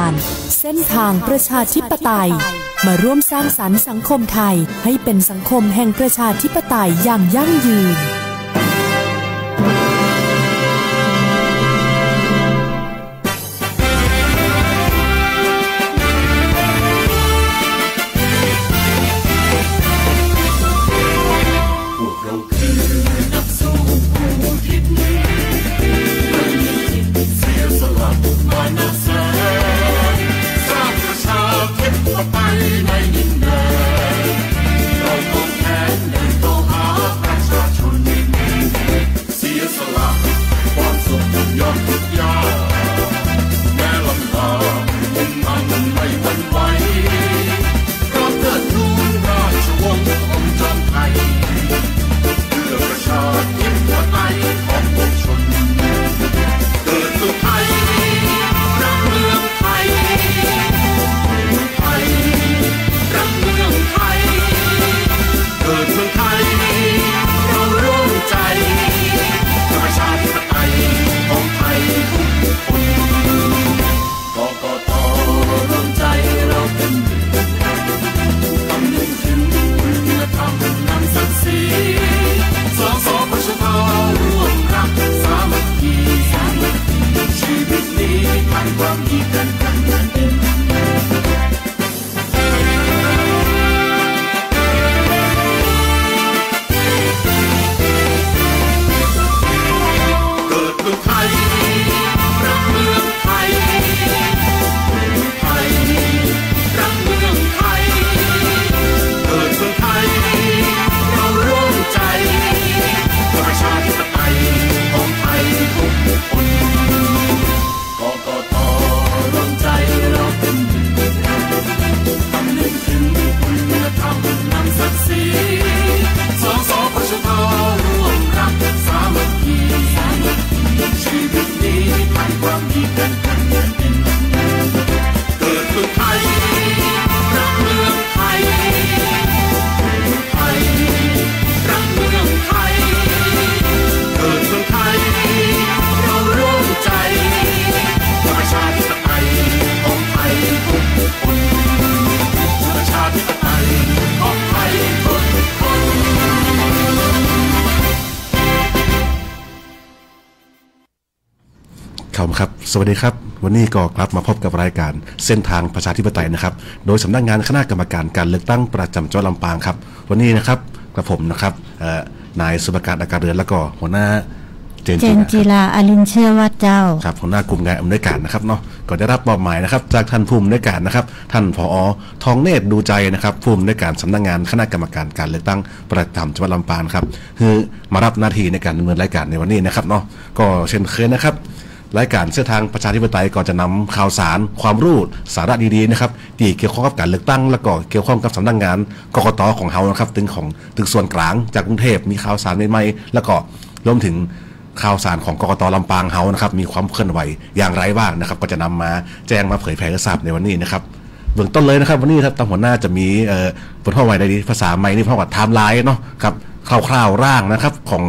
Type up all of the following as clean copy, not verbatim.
การเส้นทางประชาธิปไตยมาร่วมสร้างสรรค์สังคมไทยให้เป็นสังคมแห่งประชาธิปไตยอย่างยั่งยืนครับสวัสดีครับวันนี้ก็กลับมาพบกับรายการเส้นทางประชาธิปไตยนะครับโดยสำนักงานคณะกรรมการการเลือกตั้งประจำจังหวัดลำปางครับวันนี้นะครับกระผมนะครับนายสุภการอาการเรือนแล้วก็หัวหน้าเจนจิราอลินเชื่อวัดเจ้าครับหัวหน้ากลุ่มงานอำนวยการนะครับเนาะก็ได้รับมอบหมายนะครับจากท่านผู้อำนวยการนะครับท่านผอ.ทองเนตรดูใจนะครับผู้อำนวยการสำนักงานคณะกรรมการการเลือกตั้งประจำจังหวัดลำปางครับคือมารับหน้าที่ในการดำเนินรายการในวันนี้นะครับเนาะก็เช่นเคยนะครับรายการเส้นทางประชาธิปไตยก็จะนำข่าวสารความรู้สาระดีๆนะครับที่เกี่ยวข้องกับการเลือกตั้งแล้วก็เกี่ยวข้องกับสำนักงานกกต.ของเฮานะครับถึงส่วนกลางจากกรุงเทพมีข่าวสารใหม่ๆแล้วก็รวมถึงข่าวสารของกกต.ลำปางเฮานะครับมีความเคลื่อนไหวอย่างไรบ้างนะครับก็จะนำมาแจ้งมาเผยแพร่ให้ทราบในวันนี้นะครับเบื้องต้นเลยนะครับวันนี้ครับตามหัวหน้าจะมีบทข้อไว้ในภาษาใหม่นี่เพราะว่าไทม์ไลน์เนาะครับคร่าวๆร่างนะครับของ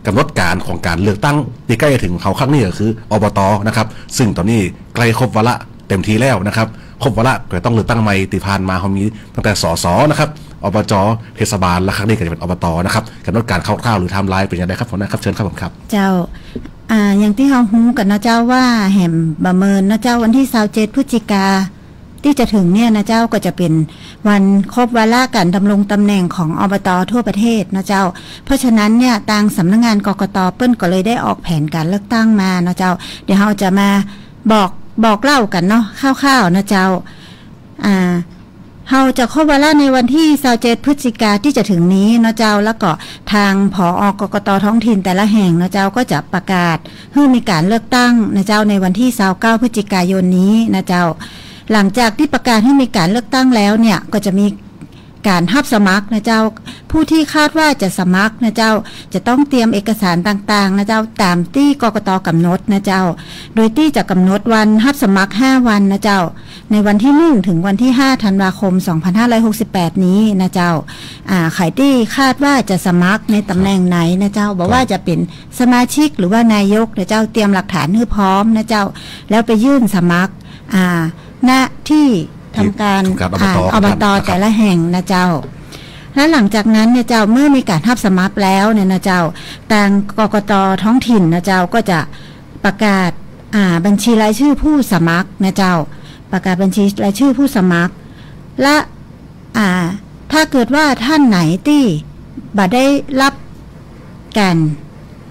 กำหนดการของการเลือกตั้งที่ใกล้ถึงเขาครั้งนี้ก็คืออบต.นะครับซึ่งตอนนี้ใกล้ครบวาระเต็มทีแล้วนะครับครบวาระก็ต้องเลือกตั้งใหม่ที่ผ่านมาเขามีตั้งแต่สส.นะครับอบจ.เทศบาลและครั้งนี้ก็จะเป็นอบต.นะครับกำหนดการคร่าวๆหรือไทม์ไลน์เป็นยังไงครับผมนะครับเชิญครับผมครับเจ้าอย่างที่เราฮู้กันนะเจ้าว่าแห่มประเมินนะเจ้าวันที่27พฤศจิกาที่จะถึงเนี่ยนะเจ้าก็จะเป็นวันครบวาระการดำรงตำแหน่งของอบต.ทั่วประเทศนะเจ้าเพราะฉะนั้นเนี่ยทางสำนักงานกกต.เปิ้นก็เลยได้ออกแผนการเลือกตั้งมานะเจ้าเดี๋ยวเราจะมาบอกเล่ากันเนาะคร่าวๆนะเจ้าเราจะครบวาระในวันที่27พฤศจิกาที่จะถึงนี้นะเจ้าแล้วก็ทางผอกกต.ท้องถิ่นแต่ละแห่งนะเจ้าก็จะประกาศให้มีการเลือกตั้งนะเจ้าในวันที่29พฤศจิกายนนี้นะเจ้าหลังจากที่ประกาศให้มีการเลือกตั้งแล้วเนี่ยก็จะมีการรับสมัครนะเจ้าผู้ที่คาดว่าจะสมัครนะเจ้าจะต้องเตรียมเอกสารต่างๆนะเจ้าตามที่กกต.กำหนดนะเจ้าโดยที่จะกำหนดวันรับสมัคร5วันนะเจ้าในวันที่1ถึงวันที่5ธันวาคม2568นี้นะเจ้าใครที่คาดว่าจะสมัครในตำแหน่งไหนนะเจ้าบอกว่าจะเป็นสมาชิกหรือว่านายกนะเจ้าเตรียมหลักฐานให้พร้อมนะเจ้าแล้วไปยื่นสมัคร ณที่ทำการอบตแต่ละแห่งนะเจ้าและหลังจากนั้นเนี่ยเจ้าเมื่อมีการรับสมัครแล้วเนี่ยนะเจ้าทางกกต.ท้องถิ่นนะเจ้าก็จะประกาศบัญชีรายชื่อผู้สมัครนะเจ้าประกาศบัญชีรายชื่อผู้สมัครและถ้าเกิดว่าท่านไหนที่บ่ได้รับการ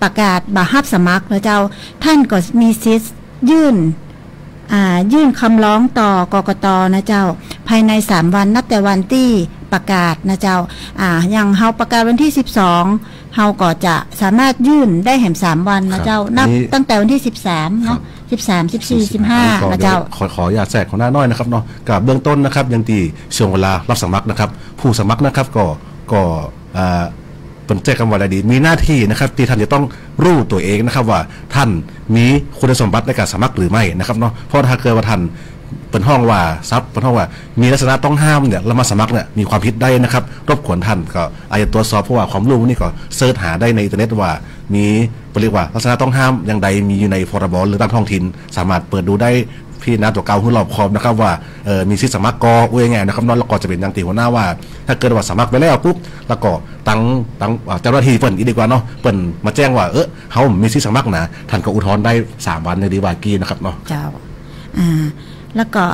ประกาศบ่รับสมัครนะเจ้าท่านก็มีสิทธิ์ยื่นคำร้องต่อกกต.นะเจ้าภายใน3วันนับแต่วันที่ประกาศนะเจ้าอย่างเฮาประกาศวันที่12เฮาก็จะสามารถยื่นได้แห่ม3วันนะเจ้านับตั้งแต่วันที่13เนาะ13 14 15นะเจ้าขออย่าแทรกของหน้าน้อยนะครับเนาะกับเบื้องต้นนะครับยังที่ช่วงเวลารับสมัครนะครับผู้สมัครนะครับก็เป็นแจ้งคำว่าอะไรดีมีหน้าที่นะครับที่ท่านจะต้องรู้ตัวเองนะครับว่าท่านมีคุณสมบัติในการสมัครหรือไม่นะครับเนาะเพราะถ้าเกิดว่าท่านเป็นห้องว่าเป็นห้องว่ามีลักษณะต้องห้ามเนี่ยแล้วมาสมัครเนี่ยมีความผิดได้นะครับรบกวนท่านก็อาจจะตรวจสอบเพราะว่าความรู้นี่ก็เสิร์ชหาได้ในอินเทอร์เน็ตว่ามีเรียกว่าลักษณะต้องห้ามอย่างใดมีอยู่ในพรบหรือตามท้องถิ่นสามารถเปิดดูได้พี่นะตัวเก่าหุ้นรอบคอบนะครับว่ามีสิทธิสมัครกอไงนะครับน้องแล้วก็จะเป็นอย่างตีหัวหน้าว่าถ้าเกิดว่าสมัครไปแล้วปุ๊บแล้วก็ตั้งเจ้าหน้าที่เปิ่นอีกดีกว่าเนาะเปิ่นมาแจ้งว่าเขามีสิทธิสมัครนะท่านก็อุทธรณ์ได้3วันในดีวากีนะครับเนาะเจ้าแล้วก็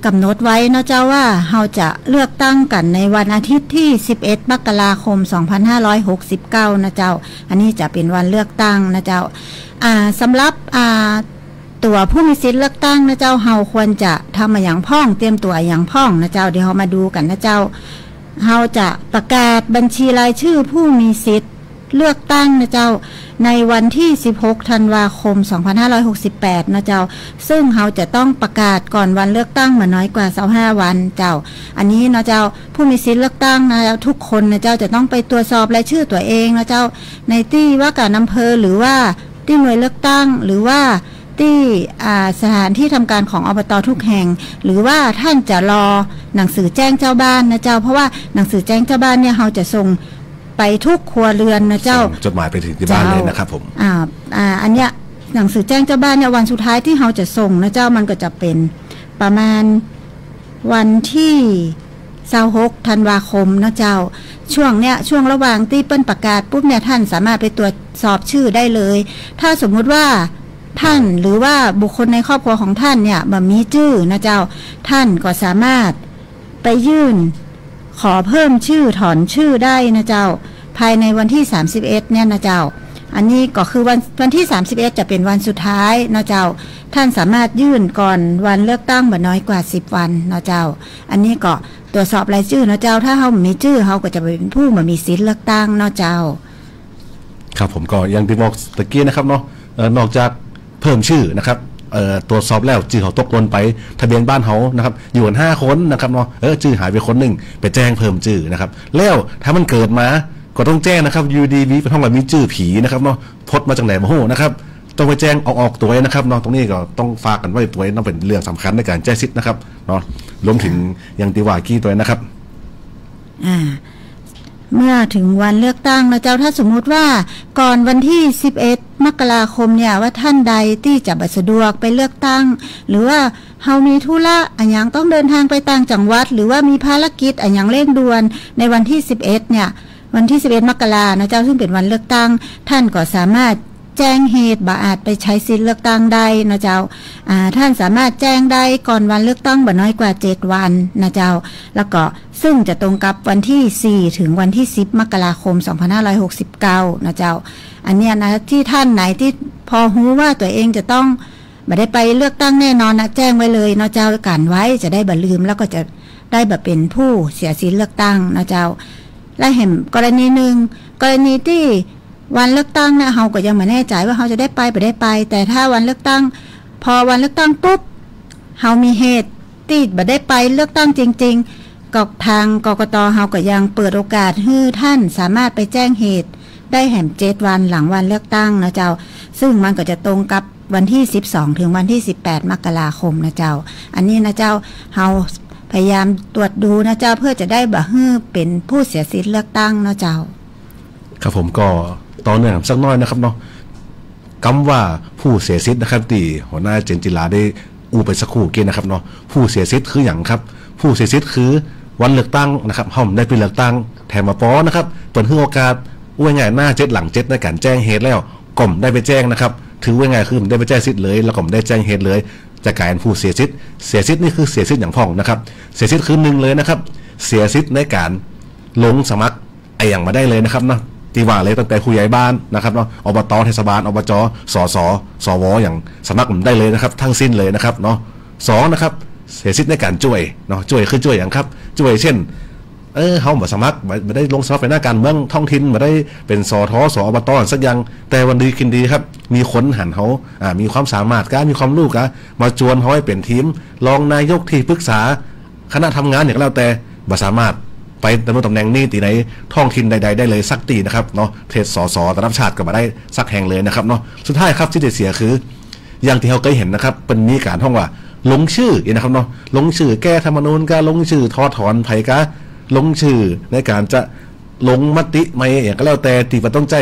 กำหนดไว้เนาะเจ้าว่าเราจะเลือกตั้งกันในวันอาทิตย์ที่11มกราคม2569นะเจ้าอันนี้จะเป็นวันเลือกตั้งนะเจ้าสำหรับตัวผู้มีสิทธิ์เลือกตั้งนะเจ้าเฮาควรจะทำมาอย่างพ่องเตรียมตัวอย่างพ่องนะเจ้าเดี๋ยวเรามาดูกันนะเจ้าเฮาจะประกาศบัญชีรายชื่อผู้มีสิทธิ์เลือกตั้งนะเจ้าในวันที่16ธันวาคม2568นะเจ้าซึ่งเฮาจะต้องประกาศก่อนวันเลือกตั้งมาน้อยกว่า25วันเจ้าอันนี้นะเจ้าผู้มีสิทธิ์เลือกตั้งนะทุกคนนะเจ้าจะต้องไปตรวจสอบรายชื่อตัวเองนะเจ้าในที่ว่าการอำเภอหรือว่าที่หน่วยเลือกตั้งหรือว่าที่สถานที่ทำการของอบต.ทุกแห่งหรือว่าท่านจะรอหนังสือแจ้งเจ้าบ้านนะเจ้าเพราะว่าหนังสือแจ้งเจ้าบ้านเนี่ยเราจะส่งไปทุกครัวเรือนนะเจ้าจดหมายไปถึงที่บ้านเลยนะครับผมอันเนี้ยหนังสือแจ้งเจ้าบ้านเนี่ยวันสุดท้ายที่เราจะส่งนะเจ้ามันก็จะเป็นประมาณวันที่26ธันวาคมนะเจ้าช่วงระหว่างที่เปิ้นประกาศปุ๊บเนี่ยท่านสามารถไปตรวจสอบชื่อได้เลยถ้าสมมุติว่าท่านหรือว่าบุคคลในครอบครัวของท่านเนี่ยบ่มีชื่อนะเจ้าท่านก็สามารถไปยื่นขอเพิ่มชื่อถอนชื่อได้นะเจ้าภายในวันที่31เนี่ยนะเจ้าอันนี้ก็คือวันที่31จะเป็นวันสุดท้ายนะเจ้าท่านสามารถยื่นก่อนวันเลือกตั้งบ่น้อยกว่า10วันนะเจ้าอันนี้ก็ตรวจสอบรายชื่อนะเจ้าถ้าเฮามีชื่อเฮาก็จะเป็นผู้บ่มีสิทธิ์เลือกตั้งนะเจ้าครับผมก็อย่างที่บอกตะกี้นะครับเนาะนอกจากเพิ่มชื่อนะครับตรวจสอบแล้วชื่อเขาตกหล่นไปทะเบียนบ้านเขานะครับอยู่กัน5คนนะครับเนาะชื่อหายไปคนหนึ่งไปแจ้งเพิ่มชื่อนะครับแล้วถ้ามันเกิดมาก็ต้องแจ้งนะครับ UDB เป็นห้องแบบมีชื่อผีนะครับเนาะพดมาจากไหนมาโหนะครับต้องไปแจ้งออกตัวนะครับเนาะตรงนี้ก็ต้องฝากกันไว้ตัวต้องเป็นเรื่องสำคัญในการแจ้งสิทธิ์นะครับเนาะรวมถึงยังติวากี้ตัวนะครับเมื่อถึงวันเลือกตั้งนะเจ้าถ้าสมมุติว่าก่อนวันที่11มกราคมเนี่ยว่าท่านใดที่จะบ่สะดวกไปเลือกตั้งหรือว่าเฮามีธุระอันหยังต้องเดินทางไปต่างจังหวัดหรือว่ามีภารกิจอันหยังเร่งด่วนในวันที่11เนี่ยวันที่11มกรานะเจ้าซึ่งเป็นวันเลือกตั้งท่านก็สามารถแจ้งเหตุบ่อาจไปใช้สิทธิ์เลือกตั้งได้นะเจ้าท่านสามารถแจ้งได้ก่อนวันเลือกตั้งบ่น้อยกว่า7วันนะเจ้าแล้วก็ซึ่งจะตรงกับวันที่4ถึงวันที่10มกราคม2569นะเจ้าอันเนี้ยนะที่ท่านไหนที่พอรู้ว่าตัวเองจะต้องบ่ได้ไปเลือกตั้งแน่นอนนะแจ้งไว้เลยนะเจ้ากันไว้จะได้บ่ลืมแล้วก็จะได้บ่เป็นผู้เสียสิทธิ์เลือกตั้งนะเจ้าและเห็นกรณีนึงกรณีที่วันเลือกตั้งนะเฮาก็ยังไม่แน่ใจว่าเฮาจะได้ไปบ่ได้ไปแต่ถ้าวันเลือกตั้งพอวันเลือกตั้งปุ๊บเฮามีเหตุที่บ่ได้ไปเลือกตั้งจริงๆก็ทางกกต.เฮาก็ยังเปิดโอกาสให้ท่านสามารถไปแจ้งเหตุได้แห่ม7วันหลังวันเลือกตั้งนะเจ้าซึ่งมันก็จะตรงกับวันที่12ถึงวันที่18มกราคมนะเจ้าอันนี้นะเจ้าเฮาพยายามตรวจดูนะเจ้าเพื่อจะได้บ่ฮื้อเป็นผู้เสียสิทธิ์เลือกตั้งนะเจ้าครับผมก็ต่อเนื่องสักน้อยนะครับเนาะคำว่าผู้เสียสิทธิ์นะครับที่หัวหน้าเจนจิลาได้ ไปสักครู่กินนะครับเนาะผู้เสียสิทธิ์คืออย่างครับผู้เสียสิทธิ์คือวันเลือกตั้งนะครับเฮาได้ไปเลือกตั้งแถมมาป้อนะครับเปิดให้โอกาสง่ายหน้า7หลัง7ในการแจ้งเหตุแล้วก่อมได้ไปแจ้งนะครับถือว่าง่ายคือได้ไปแจ้งสิทธิ์เลยแล้วก็ได้แจ้งเหตุเลยจะกลายเป็นผู้เสียสิทธิ์นี่คือเสียสิทธิ์อย่างพ่องนะครับเสียสิทธิ์คือ1เลยนะครับเสียสิทธิ์ในการลงสมัครอย่างมาได้เลยนะครับเนาะที่ว่าเลยตั้งแต่ผู้ใหญ่บ้านนะครับเนาะอบตเทศบาลอบจสสสวอย่างสมัครได้เลยนะครับทั้งสิ้นเลยนะครับเนาะ2นะครับเสียสิทธิ์ในการช่วยเนาะช่วยคือช่วยอย่างครับช่วยเช่นเขาบ่สมัครไม่ได้ลงสมัครเป็นหน้าการเมืองท้องถิ่นไม่ได้เป็นสทสอบตสักอย่างแต่วันดีกินดีครับมีคนหันเขามีความสามารถการมีความรู้กันมาจวนเขาให้เป็นทีมรองนายกที่ปรึกษาคณะทำงานอย่างแล้วแต่บ่สามารถไปดำรงตำแหน่งนี้ตีไหนท้องถิ่นใดๆได้เลยสักตีนะครับเนาะเทศสสระดับชาติก็มาได้สักแห่งเลยนะครับเนาะสุดท้ายครับที่จะเสียคืออย่างที่เขาเคยเห็นนะครับเป็นมีการท่องว่าลงชื่อนะครับเนาะลงชื่อแก้ธรรมนูญก็ลงชื่อทอถอนไผก็ลงชื่อในการจะลงมติไม่อย่างก็แล้วแต่ที่มันต้องใจ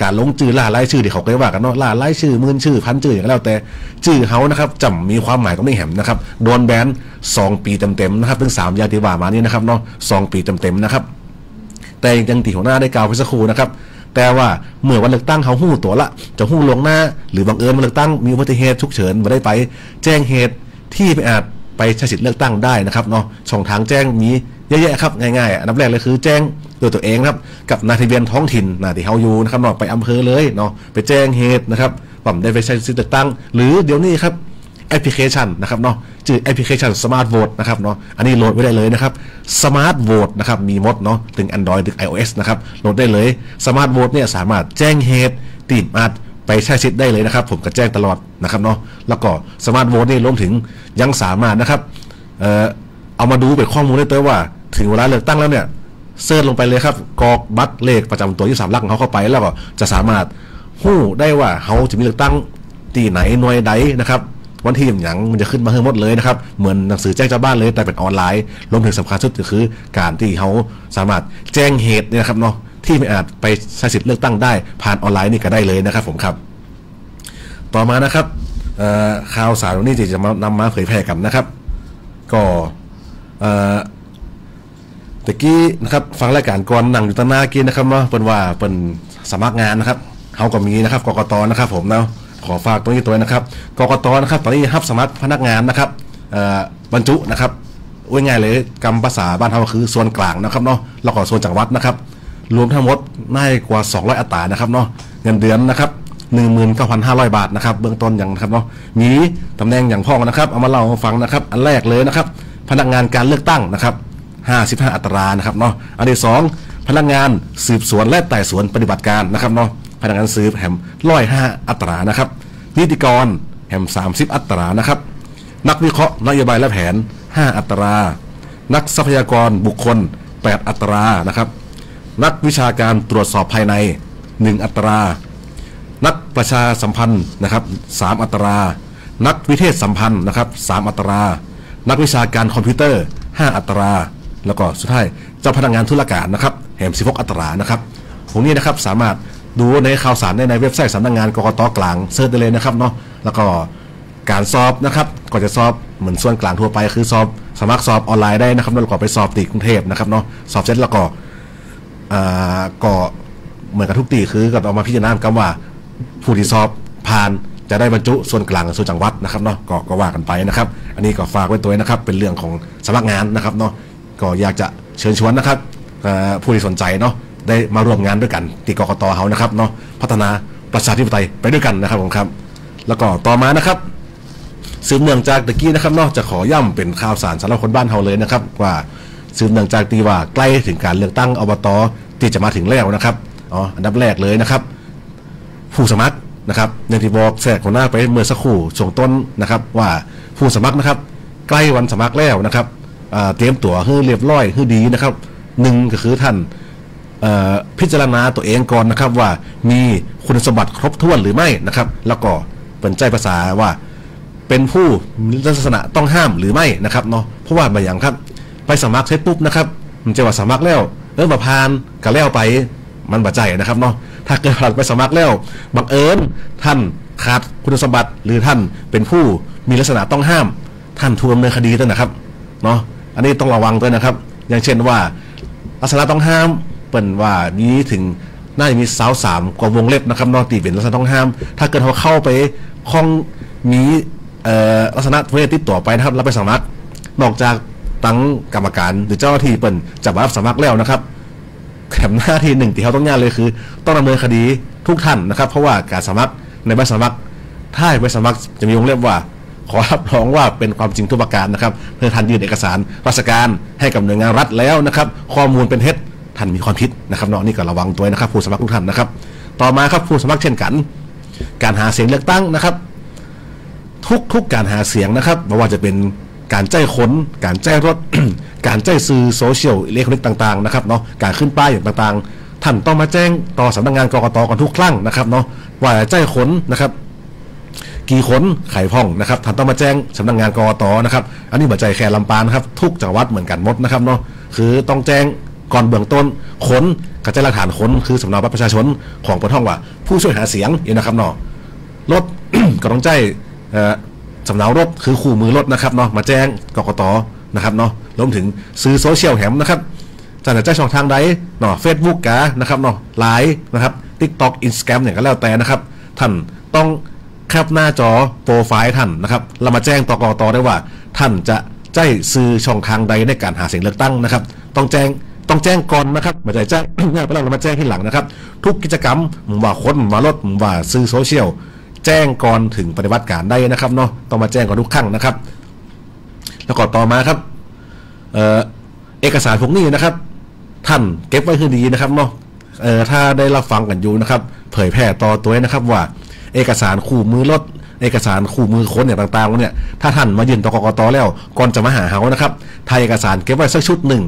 การลงชื่อล่ารายชื่อที่เขาเคยว่ากันเนาะล่ารายชื่อหมื่นชื่อพันชื่ออย่างก็แล้วแต่ชื่อเขานะครับจำมีความหมายตรงนี้แหมนะครับโดนแบน2 ปีเต็มๆนะครับถึง3อย่างที่ว่ามานี้นะครับเนาะ2 ปีเต็มๆนะครับแต่ยังตีหัวหน้าได้กล่าวไปสักครู่นะครับแต่ว่าเมื่อวันเลือกตั้งเขาหู้ตัวละจะหู้ลงหน้าหรือบังเอิญวันเลือกตั้งมีอุบัติเหตุฉุกเฉินมาได้ไปแจ้งเหตุที่ไปอาจไปใช้สิทธิ์เลือกตั้งได้นะครับเนาะช่องทางแจ้งมีเยอะๆครับง่ายๆอันดับแรกเลยคือแจ้งตัวเองครับกับนายทะเบียนท้องถิ่นที่เฮาอยู่นะครับเนาะไปอำเภอเลยเนาะไปแจ้งเหตุนะครับผมได้ไปใช้สิทธิ์เลือกตั้งหรือเดี๋ยวนี้ครับแอปพลิเคชันนะครับเนาะชื่อแอปพลิเคชัน Smart Vote นะครับเนาะอันนี้โหลดไว้ได้เลยนะครับ Smart Vote นะครับมีหมดเนาะถึง Android ถึง iOS นะครับโหลดได้เลย Smart Vote เนี่ยสามารถแจ้งเหตุตีบอาจไปใช้สิทธิ์ได้เลยนะครับผมก็แจ้งตลอดนะครับเนาะแล้วก็ Smart Vote นี่รวมถึงยังสามารถนะครับเอามาดูเป็นข้อมูลได้ตัวว่าถึงเวลาเลือกตั้งแล้วเนี่ยเซิร์ชลงไปเลยครับกรอกบัตรเลขประจำตัว23 หลักของเขาเข้าไปแล้วก็จะสามารถฮู้ได้ว่าเขาจะมีเลือกตั้งที่ไหนหน่วยใดนะครับวันที่อย่างมันจะขึ้นมาให้หมดเลยนะครับเหมือนหนังสือแจ้งชาวบ้านเลยแต่เป็นออนไลน์รวมถึงสำคัญสุดก็คือการที่เขาสามารถแจ้งเหตุเนี่ยครับเนาะที่ไม่อาจไปใช้สิทธิ์เลือกตั้งได้ผ่านออนไลน์นี่ก็ได้เลยนะครับผมครับต่อมานะครับข่าวสารวันนี้จะนำมาเผยแพร่กันนะครับก็ตะกี้นะครับฟังรายการก่อนนั่งอยู่ตั้งหน้ากินนะครับเนาะเป็นว่าเป็นสมัครงานนะครับเขาก็มีนะครับกกต.นะครับผมเนาะขอฝากตรงนี้ตัวนะครับกกต.นะครับตอนนี้รับสมัครพนักงานนะครับบรรจุนะครับง่ายเลยกำภาษาบ้านเราคือส่วนกลางนะครับเนาะแล้วก็ส่วนจังหวัดนะครับรวมทั้งหมดน่ากว่า200อัตรานะครับเนาะเงินเดือนนะครับ 19,500 บาทนะครับเบื้องต้นอย่างนะครับเนาะมีตำแหน่งอย่างพ่องนะครับเอามาเล่าให้ฟังนะครับอันแรกเลยนะครับพนักงานการเลือกตั้งนะครับ55อัตรานะครับเนาะอันที่2พนักงานสืบสวนและไต่สวนปฏิบัติการนะครับเนาะพนักงานสืบแหม105อัตรานะครับนิติกรแหม30อัตรานะครับนักวิเคราะห์นโยบายและแผน5อัตรานักทรัพยากรบุคคล8อัตรานะครับนักวิชาการตรวจสอบภายใน1อัตรานักประชาสัมพันธ์นะครับ3อัตรานักวิเทศสัมพันธ์นะครับ3อัตรานักวิชาการคอมพิวเตอร์5อัตราแล้วก็สุดท้ายเจ้าพนักงานธุรการนะครับแหม16อัตรานะครับพวกนี้นะครับสามารถดูในข่าวสารในเว็บไซต์สำนักงานกกต.กลางเสิร์ชได้เลยนะครับเนาะแล้วก็การสอบนะครับก็จะสอบเหมือนส่วนกลางทั่วไปคือสอบสมัครสอบออนไลน์ได้นะครับแล้วก็ไปสอบตีกรุงเทพนะครับเนาะสอบเสร็จแล้วก็เหมือนกับทุกตีคือก็เอามาพิจารณากันว่าผู้ที่สอบผ่านจะได้บรรจุส่วนกลางส่วนจังหวัดนะครับเนาะก็ว่ากันไปนะครับอันนี้ก็ฝากไว้ตัวนะครับเป็นเรื่องของสมัครงานนะครับเนาะก็อยากจะเชิญชวนนะครับผู้ที่สนใจเนาะได้มาร่วมงานด้วยกันที่กกต.เขานะครับเนาะพัฒนาประชาธิปไตยไปด้วยกันนะครับผมครับแล้วก็ต่อมานะครับสืบเนื่องจากตะกี้นะครับนอกจากขอย่ำเป็นข่าวสารสำหรับคนบ้านเฮาเลยนะครับว่าสืบเนื่องจากตีว่าใกล้ถึงการเลือกตั้งอบต.ที่จะมาถึงแล้วนะครับอันดับแรกเลยนะครับผู้สมัครนะครับอย่างที่บอกแทรกหัวหน้าไปเมื่อสักครู่ช่วงต้นนะครับว่าผู้สมัครนะครับใกล้วันสมัครแล้วนะครับเตรียมตั๋วให้เรียบร้อยให้ดีนะครับ1ก็คือท่านพิจารณาตัวเองก่อนนะครับว่ามีคุณสมบัติครบถ้วนหรือไม่นะครับแล้วก็เป็นใจภาษาว่าเป็นผู้ลักษณะต้องห้ามหรือไม่นะครับเนาะเพราะว่าบางอย่างครับไปสมัครเสร็จปุ๊บนะครับมันจะว่าสมัครแล้วมาผ่านก็แล้วไปมันบ่ใจนะครับเนาะถ้าเกิดผ่านไปสมัครแล้วบังเอิญท่านขาดคุณสมบัติหรือท่านเป็นผู้ มีลักษณะต้องห้ามท่านถูกดำเนินคดีด้วยนะครับเนาะอันนี้ต้องระวังด้วยนะครับอย่างเช่นว่าลักษณะต้องห้ามเปิ่นว่ามีถึงน่าจะมี23กว่าวงเล็บนะครับนอกตีเป็นลักษณะต้องห้ามถ้าเกิดเขาเข้าไปห้องมีลักษณะเพื่อติดต่อไปนะครับรับไปสมัครนอกจากตั้งกรรมการหรือเจ้าหน้าที่เปิ่นจะมารับสมัครแล้วนะครับแถมหน้าที่หนึ่งที่เขาต้องงานเลยคือต้องดำเนินคดีทุกท่านนะครับเพราะว่าการสมัครในใบสมัครถ้าใบสมัครจะมีวงเล็บว่าขอรับรองว่าเป็นความจริงทุกประการนะครับเพื่อท่านยื่นเอกสารราชการให้กับหน่วยงานรัฐแล้วนะครับข้อมูลเป็นเท็จท่านมีความผิดนะครับเนาะนี่ก็ระวังตัวนะครับผู้สมัครทุกท่านนะครับต่อมาครับผู้สมัครเช่นกันการหาเสียงเลือกตั้งนะครับทุกการหาเสียงนะครับไม่ว่าจะเป็นการแจ้งค้นการแจ้งรถ การแจ้งสื่อโซเชียลอิเล็กทรอนิกส์ต่างๆนะครับเนาะการขึ้นป้ายอย่างต่างๆท่านต้องมาแจ้งต่อสำนักงานกกต.กันทุกครั้งนะครับเนาะว่าแจ้งค้นนะครับกี่คนไข่พ่องนะครับท่านต้องมาแจ้งสำนักงานกกต.นะครับอันนี้หัวใจแค่ลำปางนะครับทุกจังหวัดเหมือนกันหมดนะครับเนาะคือต้องแจ้งก่อนเบื้องต้นค้นกระจายหลักฐานค้นคือสำเนาบัตรประชาชนของปทว่าผู้ช่วยหาเสียงนะครับเนาะรถ ก็ต้องแจ้งสำเนารถคือคู่มือรถนะครับเนาะมาแจ้งกกต.นะครับเนาะรวมถึงซื้อโซเชียลแหมนะครับจะแจ้งช่องทางใดเนาะ Facebook กะนะครับเนาะ LINE นะครับ TikTok Instagram เนี่ยก็แล้วแต่นะครับท่านต้องแคปหน้าจอโปรไฟล์ท่านนะครับเรามาแจ้งต่อกกต.ได้ว่าท่านจะแจ้งซื้อช่องทางใดในการหาเสียงเลือกตั้งนะครับต้องแจ้งก่อนนะครับไม่ใช่แจ้ง ไปแล้วเรามาแจ้งที่หลังนะครับทุกกิจกรรมว่าคนว่ารถว่าซื้อโซเชียลแจ้งก่อนถึงปฏิบัติการได้นะครับเนาะต้องมาแจ้งก่อนทุกครั้งนะครับแล้วก็ต่อมาครับเอกสารพวกนี้นะครับท่านเก็บไว้คือดีนะครับเนาะถ้าได้รับฟังกันอยู่นะครับเผยแพร่ต่อตัวนะครับว่าเอกสารคู่มือรถเอกสารคู่มือค้นเนี่ยต่างๆเนี่ยถ้าท่านมายื่นต่อกกต.แล้วก่อนจะมาหาเฮานะครับถ่ายเอกสารเก็บไว้สักชุดหนึ่ง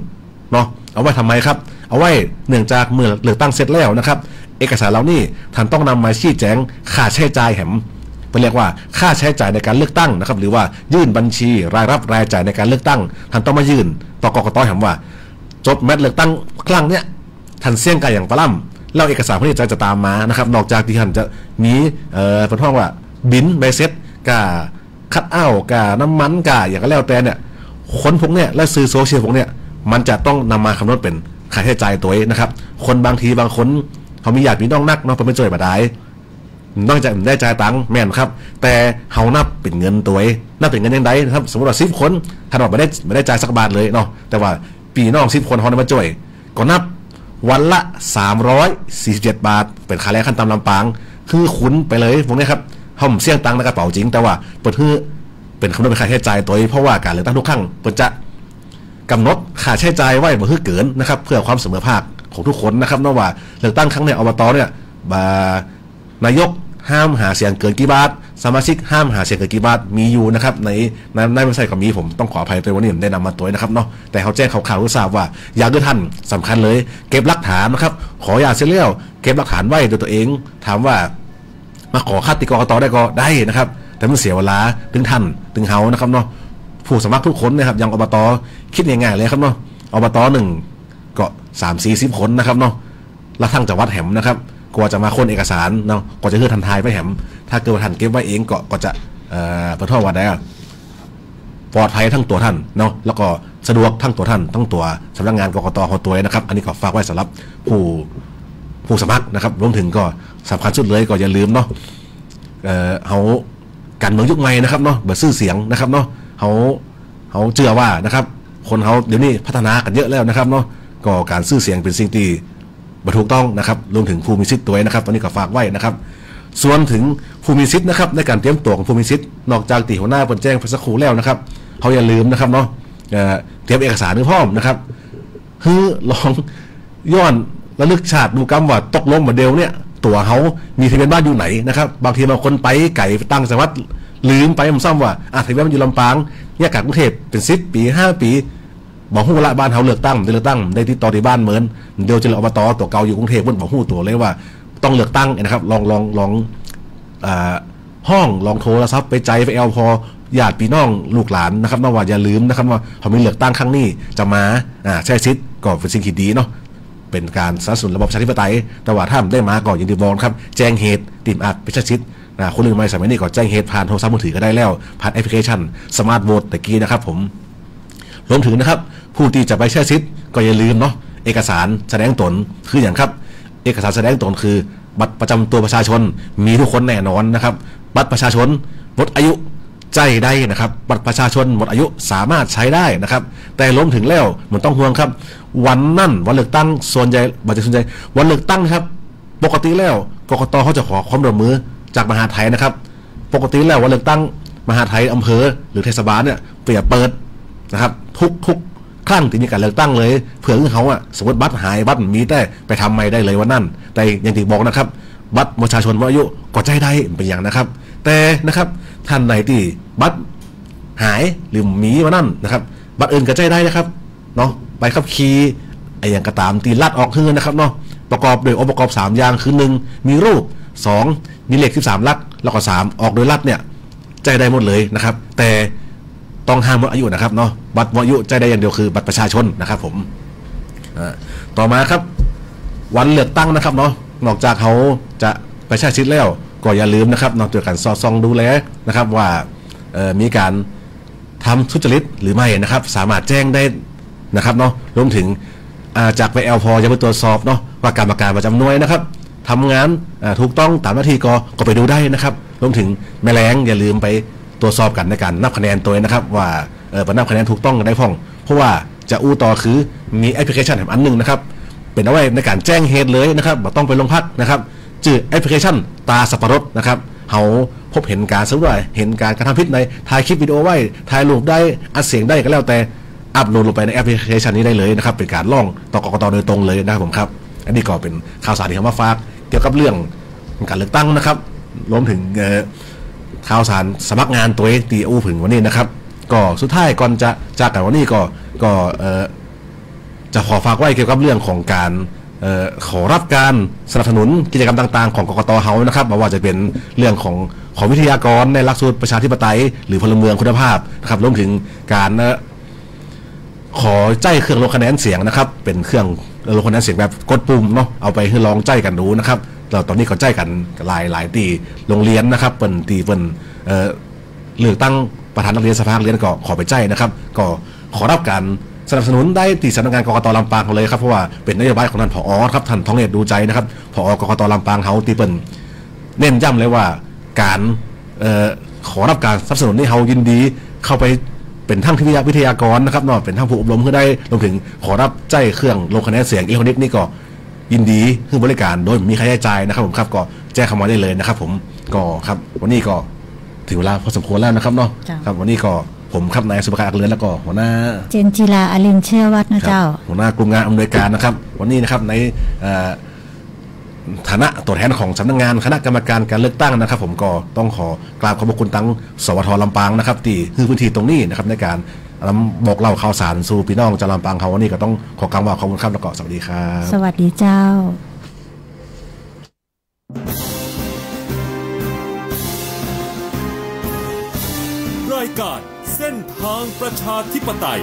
เนาะเอาไว้ทำไมครับเอาไว้เนื่องจากเมื่อเลือกตั้งเสร็จแล้วนะครับเอกสารเหล่านี้ท่านต้องนำมาชี้แจงค่าใช้จ่ายแหมเป็นเรียกว่าค่าใช้จ่ายในการเลือกตั้งนะครับหรือว่ายื่นบัญชีรายรับรายจ่ายในการเลือกตั้งท่านต้องมายื่นต่อกกต.แหมว่าจบแมตช์เลือกตั้งครั้งเนี้ยท่านเสี่ยงกายอย่างปลาล่ำแล้วเอกสารพวกนี้จะตามมานะครับนอกจากที่ท่านจะมีเป็นห้องว่าบินใบเซ็ตกาคัดอ้าวกาน้ำมันกาอย่างก็แล้วแต่เนี่ยคนพวกเนี้ยและซื้อโซเชียลพวกเนี้ยมันจะต้องนำมาคำนวณเป็นค่าใช้จ่ายตัวนะครับคนบางทีบางคนเขามีญาติพี่น้องนักเนาะเพิ่นไม่ช่วยมาได้นอกจากได้จ่ายตังค์แม่นครับแต่เฮานับเป็นเงินตัวนับเป็นเงินยังไงนะครับสมมติว่า10 คนท่านบอกไม่ได้จ่ายสักบาทเลยเนาะแต่ว่าปีน้อง10 คนเขาได้มาช่วยก็นับวันละ347 บาทเป็นค่าแรงขั้นต่ำลำปางคือคุ้นไปเลยพวกนี้ครับเขาเสี่ยงตังค์ในกระเป๋าจริงแต่ว่าเปิดเป็นคำนวณเป็นค่าใช้จ่ายตัวเพราะว่าการเลือกตั้งทุกครั้งเปิดจะกำหนดค่าใช้จ่ายไว้บ่คือเกินนะครับเพื่อความเสมอภาคของทุกคนนะครับเนาะว่าเลือกตั้งครั้งเนี่ยอบต.เนี่ยนายกห้ามหาเสียงเกินกี่บาทสมาชิกห้ามหาเสียงเกินกี่บาทมีอยู่นะครับในเว็บไซต์ของมีผมต้องขออภัยด้วยวันนี้ผมได้นำมาตัวนะครับเนาะแต่เขาแจ้งข่าวๆรู้ทราบว่าอยากด้วยท่านสำคัญเลยเก็บหลักฐานนะครับขออย่าเสียเลี้ยวเก็บหลักฐานไว้ด้วยตัวเองถามว่ามาขอคัดติกกต.ได้ก็ได้นะครับแต่มันเสียเวลาถึงท่านถึงเฮานะครับเนาะผู้สมัครทุกคนนะครับอย่างอบต.คิดง่ายๆเลยครับเนาะอบต. 1ก็30-40 คนนะครับเนาะแล้วทั้งจังหวัดแหมนะครับกว่าจะมาค้นเอกสารเนาะกว่าจะเลือกทันทายไปแหมถ้าเกิดท่านเก็บไว้เองก็จะประท้วงว่าได้ปลอดภัยทั้งตัวท่านเนาะแล้วก็สะดวกทั้งตัวท่านทั้งตัวสำนักงานกกต.ของตัวนะครับอันนี้ก็ฝากไว้สำหรับผู้สมัครนะครับรวมถึงก็สำคัญสุดเลยก็อย่าลืมเนาะเขาการเมืองยุคใหม่นะครับเนาะเบอร์ซื่อเสียงนะครับเนาะเขาเชื่อว่านะครับคนเขาเดี๋ยวนี้พัฒนากันเยอะแล้วนะครับเนาะก็การซื่อเสียงเป็นสิ่งที่ถูกต้องนะครับรวมถึงผู้มีสิทธิ์ตัวนะครับตอนนี้ก็ฝากไว้นะครับส่วนถึงผู้มีสิทธิ์นะครับในการเตรียมตัวของผู้มีสิทธิ์นอกจากตีหัวหน้าเปิดแจ้งภาษาครูแล้วนะครับเขาอย่าลืมนะครับเนาะเตรียมเอกสารนึกพร้อมนะครับลองย้อนระลึกชาติดูกรรมว่าตกลงมาเดียวเนี่ยตัวเขามีทะเบียนบ้านอยู่ไหนนะครับบางทีบางคนไปไก่ตั้งจังหวัดลืมไปผมซ้ำว่าทะเบียนมันอยู่ลำปางเนี่ยกลับกรุงเทพเป็น10 ปี 5 ปีบอกฮู้ละบ้านเขาเลือกตั้งได้ที่ต่อที่บ้านเหมือนเดียวจะเลยอบต.ตัวเก่าอยู่กรุงเทพมันบอกฮู้ตัวเลยว่าต้องเลือกตั้งนะครับลองห้องลองโทรศัพท์ไปใจไปพอญาติพี่น้องลูกหลานนะครับนะว่าอย่าลืมนะครับว่าเขามีเลือกตั้งครั้งนี้จะมาใช้สิทธิ์ก็เป็นสิ่งที่ดีเนาะเป็นการสนับสนุนระบบประชาธิปไตยแต่ว่าถ้าได้มาก่อนยินดีบอกครับแจ้งเหตุติดอาจไปใช้สิทธิ์ คนรุ่นใหม่สมัยนี้ก็แจ้งเหตุผ่านโทรศัพท์มือถือก็ได้แล้วผ่านแอปพลิเคชันสมาร์ทโหวตตะกี้นะครับผมรวมถึงนะครับผู้ที่จะไปใช้สิทธิ์ก็อย่าลืมเนาะเอกสารแสดงตนคืออย่างครับเอกสารแสดงตนคือบัตรประจำตัวประชาชนมีทุกคนแน่นอนนะครับบัตรประชาชนหมดอายุใจได้นะครับบัตรประชาชนหมดอายุสามารถใช้ได้นะครับแต่ล้มถึงแล้วมันต้องห่วงครับวันนั่นวันเลือกตั้งส่วนใหญ่บัตรส่วนใหญ่วันเลือกตั้งครับปกติแล้วกกตเขาจะขอความร่วมมือจากมหาไทยนะครับปกติแล้ววันเลือกตั้งมหาไทยอำเภอหรือเทศบาลเนี่ยเปิดนะครับทุกครั้งที่มีการเลือกตั้งเลยเผื่อเขาอะสมมติบัตรหายบัตรมีแต่ไปทำไม่ได้เลยวันนั้นแต่อย่างที่บอกนะครับบัตรประชาชนหมดอายุก็ใจได้เป็นอย่างนะครับแต่นะครับท่านใดที่บัตรหายหรือมีวันนั้นนะครับบัตรอื่นก็ใจได้นะครับเนาะไปขับขี่ไอ้อย่างกระตามตีลัดออกขึ้นนะครับเนาะประกอบโดยองค์ประกอบ3อย่างคือ1มีรูป2มีเลข13หลักแล้วก็3ออกโดยลัดเนี่ยใจได้หมดเลยนะครับแต่ต้องห้ามหมดอายุนะครับเนาะบัตรหมดอายุใจได้อย่างเดียวคือบัตรประชาชนนะครับผมต่อมาครับวันเลือกตั้งนะครับเนาะนอกจากเขาจะไปใช้สิทธิ์แล้วก็อย่าลืมนะครับนอกจากการสอดส่องดูแลนะครับว่ามีการทำทุจริตหรือไม่นะครับสามารถแจ้งได้นะครับเนาะรวมถึงจากไปพจะไปตรวจสอบเนาะว่ากรรมการประจำหน่วยนะครับทำงานถูกต้องตามหน้าที่ก็ไปดูได้นะครับรวมถึงแมลงอย่าลืมไปตรวจสอบกันในการนับคะแนนตัวนะครับว่านับคะแนนถูกต้องกันได้พ่องเพราะว่าจะอู้ต่อคือมีแอปพลิเคชันอันหนึ่งนะครับเป็นเอาไว้ในการแจ้งเหตุเลยนะครับบ่ต้องไปโรงพักนะครับชื่อแอปพลิเคชันตาสับปะรดนะครับเขาพบเห็นการสมมติว่าเห็นการกระทำผิดในถ่ายคลิปวิดีโอไว้ถ่ายรูปได้อัดเสียงได้ก็แล้วแต่อัพโหลดลงไปในแอปพลิเคชันนี้ได้เลยนะครับเป็นการล่องต่อกกตโดยตรงเลยนะครับผมครับอันนี้ก็เป็นข่าวสารที่เขามาฝากเกี่ยวกับเรื่องการเลือกตั้งนะครับรวมถึงข่าวสารสมัครงานตัวตีอูผึ่งวันนี้นะครับก็สุดท้ายก่อนจะจากกันวันนี้ก็จะขอฝากไว้เกี่ยวกับเรื่องของการขอรับการสนับสนุนกิจกรรมต่างๆของกกตเฮานะครับไม่ว่าจะเป็นเรื่องของวิทยากรในหลักสูตรประชาธิปไตยหรือพลเมืองคุณภาพนะครับรวมถึงการขอใจเครื่องลงคะแนนเสียงนะครับเป็นเครื่องลงคะแนนเสียงแบบกดปุ่มเนาะเอาไปให้ลองใจกันดูนะครับเราตอนนี้ก็ใจกันหลายตีโรงเรียนนะครับเป็นเลือกตั้งประธานนักเรียนสภานักเรียนก็ขอไปใจนะครับก็ขอรับการสนับสนุนได้ที่สำนักงานกกต.ลำปางเลยครับเพราะว่าเป็นนโยบายของท่านผอ.ครับท่านทองเนตรดูใจนะครับผอ.กกต.ลำปางเฮาที่เป็นเน้นย้ำเลยว่าการขอรับการสนับสนุนนี่เฮายินดีเข้าไปเป็นทั้งวิทยากรนะครับเนาะเป็นทั้งผู้อบรมเพื่อได้รวมถึงขอรับใจเครื่องลงคะแนนเสียงอิเล็กทรอนิกส์นี่ก็ยินดีคือบริการโดยมีค่าใช้จ่ายนะครับผมครับก็แจ้งเข้ามาได้เลยนะครับผมก็ครับวันนี้ก็ถึงเวลาพอสมควรแล้วนะครับเนาะครับวันนี้ก็ผมครับนายสุภการอักเลือนแล้วก็หัวหน้าเจนจิลาอลินเชื่อวัดนะเจ้าหัวหน้ากลุ่มงานอำนวยการนะครับวันนี้นะครับในฐานะตัวแทนของสำนักงานคณะกรรมการการเลือกตั้งนะครับผมก็ต้องขอกราบขอบพระคุณทั้งสวทลำปางนะครับที่คือพื้นที่ตรงนี้นะครับในการบอกเล่าข่าวสารสู่พี่น้องชาวลำปางเขาวันนี้ก็ต้องขอกราบขอบคุณครับแล้วก็สวัสดีครับสวัสดีเจ้ารายการเส้นทางประชาธิปไตย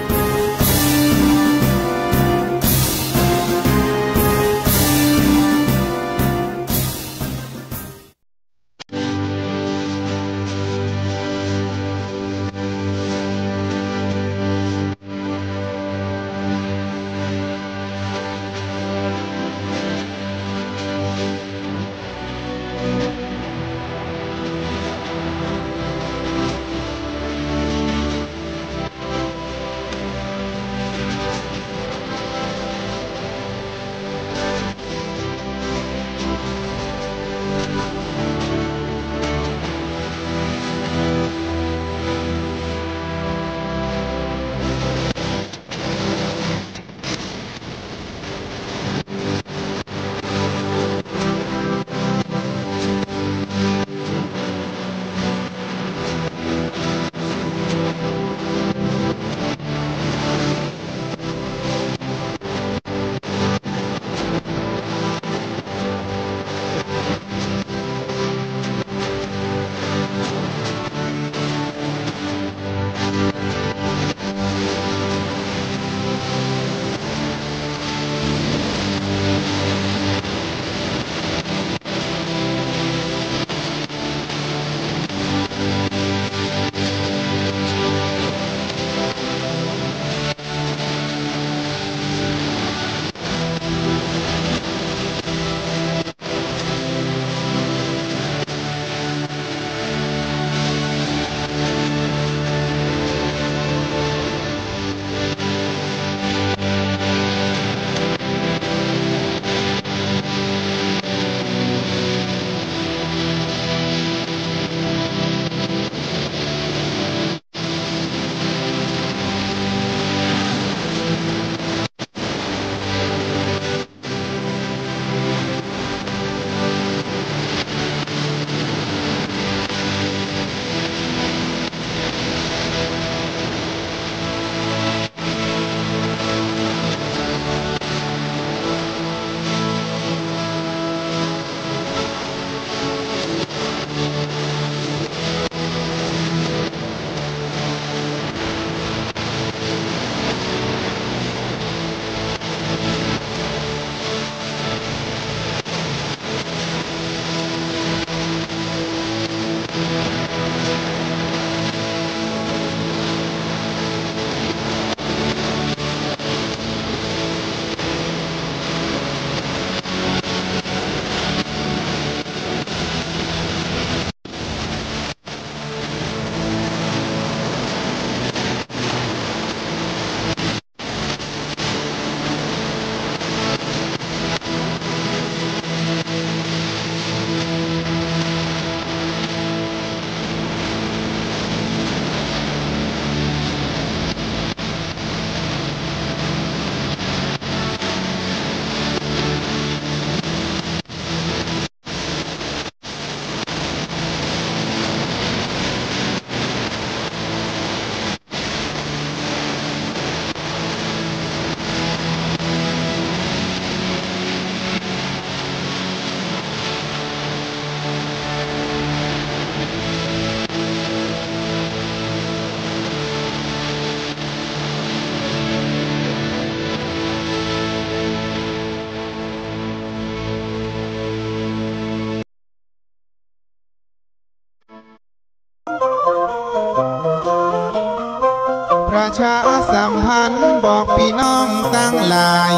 ประชาสัมพันธ์บอกพี่น้องตั้งหลาย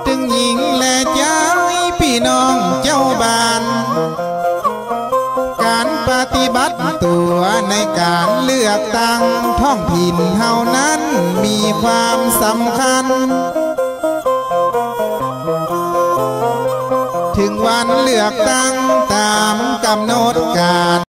ถึงหญิงและชายพี่น้องเจ้าบ้านการปฏิบัติตัวในการเลือกตั้งท้องถิ่นเฮานั้นมีความสำคัญถึงวันเลือกตั้งตามกำหนดการ